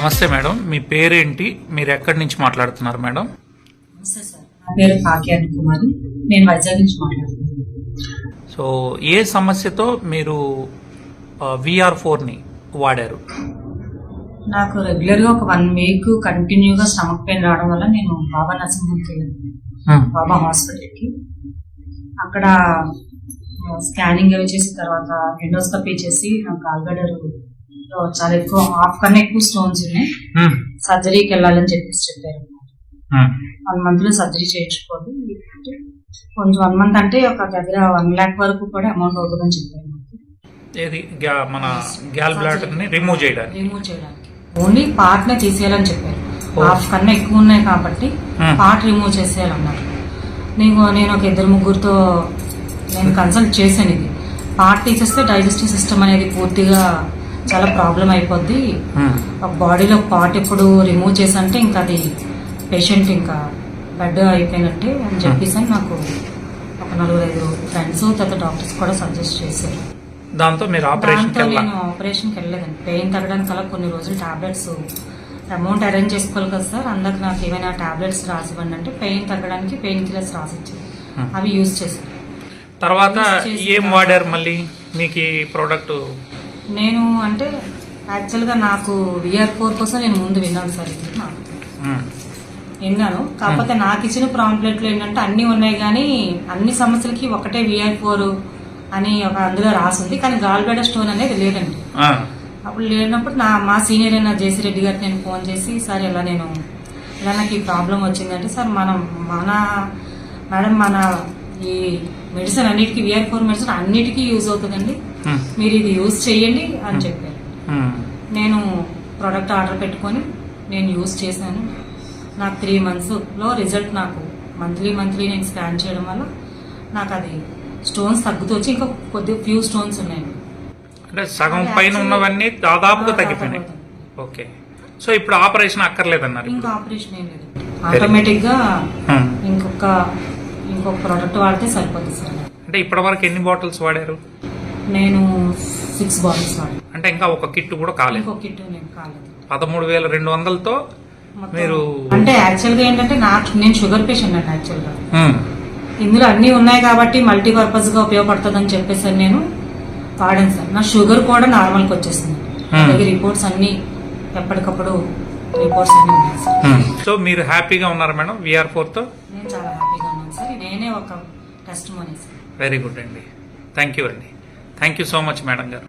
నమస్తే మేడం, మీ పేరేంటి, మీరు ఎక్కడి నుంచి మాట్లాడుతున్నారు మేడం? నమస్తే సార్, నా పేరు కాకియాని కుమారి, నేను వైజాగ్ నుంచి మాట్లాడుతున్నాను. సో ఏ సమస్యతో మీరు VR4ని వాడారు? నాకు రెగ్యులర్గా ఒక 1 వీక్ కంటిన్యూగా స్టమక్ పెయిన్ రావడం వల్ల నేను బాబా నర్సింగ్కి వెళ్ళాను, బాబా హాస్పిటల్కి. అక్కడ స్కానింగ్ అవి చేసిన తర్వాత ఎండోస్కోపీ చేసి నాకు గాల్బ్లాడర్ చాలా ఎక్కువ, హాఫ్ కన్నా ఎక్కువ స్టోన్స్ ఉన్నాయి, సర్జరీకి వెళ్ళాలని చెప్పారు. 1 month లో సర్జరీ చేయించుకోవాలి, కొంచెం 1 month అంటే ఒక దగ్గర 1 lakh వరకు కూడా అమౌంట్ అవుతుందని చెప్పారు. ఏది మన గ్యాల్ బ్లాడర్ ని రిమూవ్ చేయడానికి ఓన్లీ పార్ట్ నే తీసేయాలని చెప్పారు. హాఫ్ కన్నా ఎక్కువ ఉన్నాయి కాబట్టి పార్ట్ రిమూవ్ చేసేయాలన్నారు. నేను ఒక 2-3 నేను కన్సల్ట్ చేశాను. ఇది పార్ట్ తీసేస్తే డైజెస్టివ్ సిస్టమ్ అనేది పూర్తిగా చాలా ప్రాబ్లం అయిపోద్ది. బాడీలో పార్ట్ ఎప్పుడు రిమూవ్ చేసంటే ఇంకా అది పేషెంట్ ఇంకా బెడ్ అయిపోయినట్టే అని చెప్పేసి నాకు ఒక 4-5 ఫ్రెండ్స్ తర్వాత డాక్టర్స్ కూడా సజెస్ట్ చేశారు. దాంతో నేను ఆపరేషన్కి వెళ్ళలేదండి. పెయిన్ తగ్గడానికి అలా కొన్ని రోజులు టాబ్లెట్స్ అమౌంట్ అరేంజ్ చేసుకోవాలి కదా సార్, అందుకు నాకు ఏమైనా టాబ్లెట్స్ రాసివ్వండి అంటే పెయిన్ తగ్గడానికి పెయిన్ కిల్లర్స్ రాసిచ్చారు, అవి యూజ్ చేశాను. తర్వాత ఏం వాడారు మళ్ళీ మీకు ఈ ప్రోడక్ట్? నేను అంటే యాక్చువల్గా నాకు VR4 కోసం నేను ముందు విన్నాను సార్, ఇది నాకు విన్నాను. కాకపోతే నాకు ఇచ్చిన ప్రాంప్లెట్లు ఏంటంటే అన్ని ఉన్నాయి కానీ అన్ని సమస్యలకి ఒకటే VR4 అని ఒక అందులో రాసింది, కానీ గాల్బ్లాడర్ స్టోన్ అనేది లేదండి. అప్పుడు లేనప్పుడు మా సీనియర్ అయిన జేసీ రెడ్డి గారికి నేను ఫోన్ చేసి, సార్ ఇలా నాకు ఈ ప్రాబ్లం వచ్చిందంటే, సార్ మేడం మన ఈ మెడిసిన్ అన్నిటికీ VR4 మెడిసిన్ అన్నిటికీ యూజ్ అవుతుందండి, మీరు ఇది యూజ్ చేయండి అని చెప్పారు. నేను ప్రోడక్ట్ ఆర్డర్ పెట్టుకొని నేను యూజ్ చేశాను. నాకు 3 monthsలో రిజల్ట్, నాకు మంత్లీ నేను స్కాన్ చేయడం వల్ల నాకు అది స్టోన్స్ తగ్గుతూ వచ్చి ఇంకా ఫ్యూ స్టోన్స్ ఉన్నాయి. అంటే సగం పైన ఉన్నవన్నీ దాదాపుగా తగ్గిపోయినాయి. ఓకే, సో ఇప్పుడు ఆపరేషన్ అక్కర్లేదన్నారు? ఇంకా ఆపరేషన్ ఏం లేదు, ఆటోమేటిక్ గా ఇంకొక ప్రోడక్ట్ వాడితే సరిపోతుంది సార్. అంటే ఇప్పటి వరకు ఎన్ని బాటిల్స్ వాడారు? నేను 6 బాటిల్స్ వాడాను. అంటే ఇంకా ఒక కిట్ కూడా కాలేదు? ఇంకో కిట్ నేను కాలేదు. 13,200తో మీరు అంటే యాక్చువల్గా ఏంటంటే నేను షుగర్ పేషెంట్ అండి. యాక్చువల్గా ఇందులో అన్ని ఉన్నాయి కాబట్టి మల్టీపర్పస్ గా ఉపయోగపడుతుంది అని చెప్పేసి నేను వాడాను సార్. నా షుగర్ కూడా నార్మల్కి వచ్చేసింది. అలాగే రిపోర్ట్స్ అన్ని ఎప్పటికప్పుడు రిపోర్ట్స్ అన్ని ఉన్నాయి సార్. సో మీరు హ్యాపీగా ఉన్నారా మేడం VR4తో? నేను చాలా హ్యాపీగా ఉన్నాను సార్, నేనే ఒక test money sir. Very good అండి, థ్యాంక్ యూ అండి, thank you so much madam గారు.